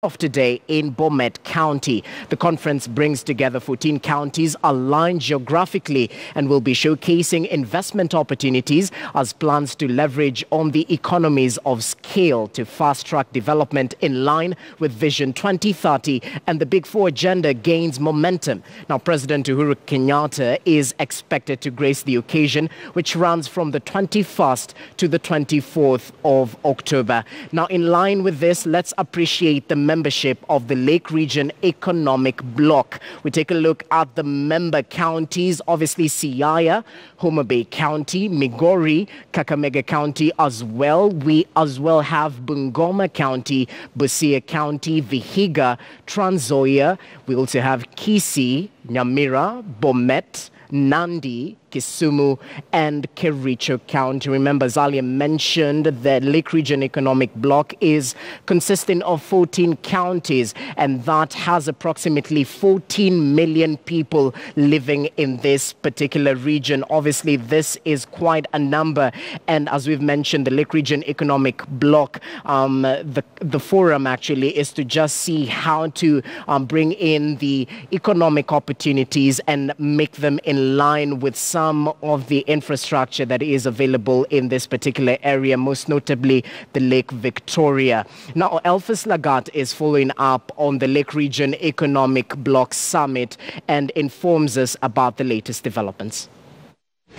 Of today in Bomet County. The conference brings together 14 counties aligned geographically and will be showcasing investment opportunities as plans to leverage on the economies of scale to fast-track development in line with Vision 2030 and the Big Four agenda gains momentum. Now, President Uhuru Kenyatta is expected to grace the occasion, which runs from the 21st to the 24th of October. Now, in line with this, let's appreciate the membership of the Lake Region Economic Bloc. We take a look at the member counties, obviously Siaya, Homa Bay County, Migori, Kakamega County as well. We as well have Bungoma County, Busia County, Vihiga, Trans Nzoia. We also have Kisii, Nyamira, Bomet, Nandi, Kisumu and Kericho County. Remember, Zalia mentioned that Lake Region Economic Bloc is consisting of 14 counties, and that has approximately 14 million people living in this particular region. Obviously, this is quite a number, and as we've mentioned, the Lake Region Economic Bloc, the forum actually is to just see how to bring in the economic opportunities and make them in line with some of the infrastructure that is available in this particular area, most notably the Lake Victoria. Now, Elphys Lagat is following up on the Lake Region Economic Bloc Summit and informs us about the latest developments.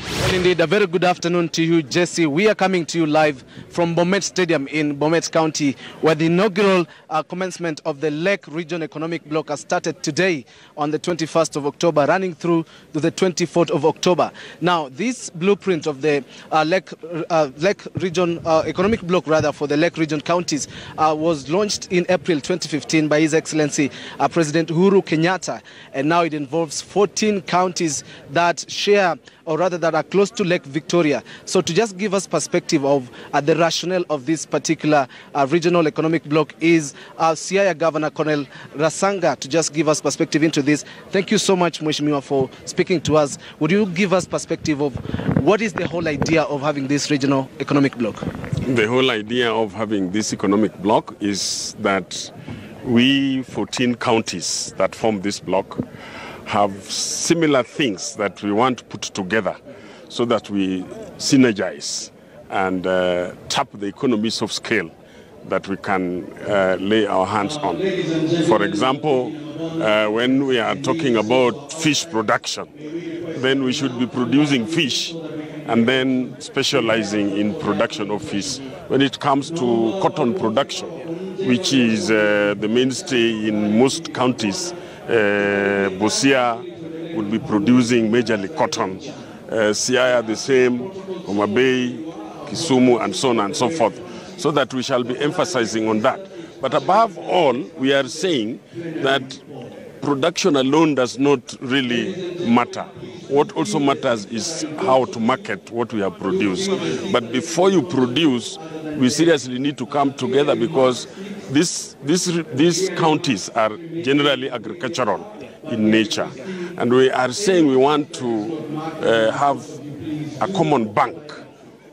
Well, indeed, a very good afternoon to you, Jesse. We are coming to you live from Bomet Stadium in Bomet County, where the inaugural commencement of the Lake Region Economic Bloc has started today on the 21st of October, running through to the 24th of October. Now, this blueprint of the Lake Region Economic Bloc, rather, for the Lake Region counties was launched in April 2015 by His Excellency President Uhuru Kenyatta, and now it involves 14 counties that share, or rather that are close to Lake Victoria. So to just give us perspective of the rationale of this particular regional economic bloc is Siaya Governor Colonel Rasanga to just give us perspective into this. Thank you so much, Mheshimiwa, for speaking to us. Would you give us perspective of what is the whole idea of having this regional economic bloc? The whole idea of having this economic bloc is that we 14 counties that form this bloc have similar things that we want to put together so that we synergize and tap the economies of scale that we can lay our hands on. For example, when we are talking about fish production, then we should be producing fish and then specializing in production of fish. When it comes to cotton production, which is the mainstay in most counties, Busia would be producing majorly cotton, Siaya the same, Homa Bay, Kisumu, and so on and so forth, so that we shall be emphasizing on that. But above all, we are saying that production alone does not really matter. What also matters is how to market what we have produced. But before you produce, we seriously need to come together, because these counties are generally agricultural in nature. And we are saying we want to have a common bank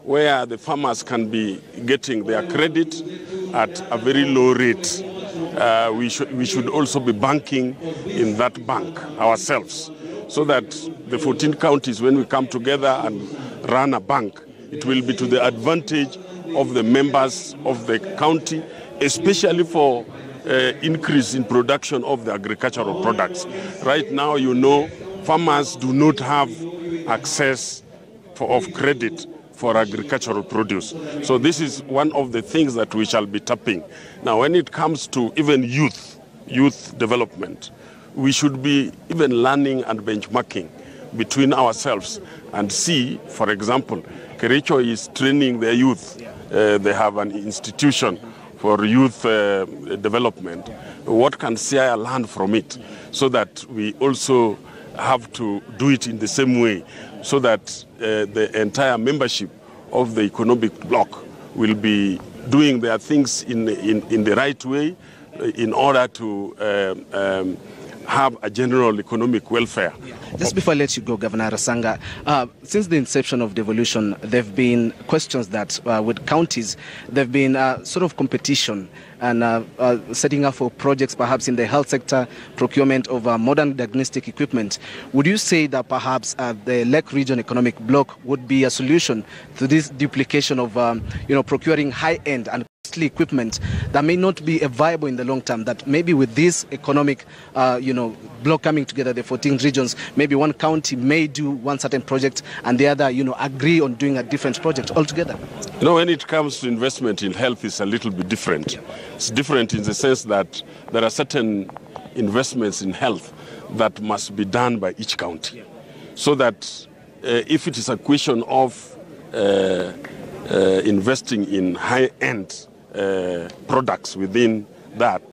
where the farmers can be getting their credit at a very low rate. We should also be banking in that bank ourselves, so that the 14 counties, when we come together and run a bank, it will be to the advantage of the members of the county, especially for increase in production of the agricultural products. Right now, you know, farmers do not have access of credit for agricultural produce. So this is one of the things that we shall be tapping. Now, when it comes to even youth development, we should be even learning and benchmarking between ourselves and see, for example, Kericho is training their youth. They have an institution for youth development. What can Siaya learn from it, so that we also have to do it in the same way, so that the entire membership of the economic bloc will be doing their things in the right way in order to have a general economic welfare. Just before I let you go, Governor Rasanga, since the inception of devolution, there have been questions that with counties, there have been sort of competition and setting up for projects perhaps in the health sector, procurement of modern diagnostic equipment. Would you say that perhaps the Lake Region Economic Bloc would be a solution to this duplication of procuring high-end and costly equipment that may not be viable in the long term, that maybe with this economic bloc coming together, the 14 regions, maybe one county may do one certain project and the other, agree on doing a different project altogether? When it comes to investment in health, it's a little bit different. Yeah. It's different in the sense that there are certain investments in health that must be done by each county. Yeah. So that if it is a question of investing in high-end products within that,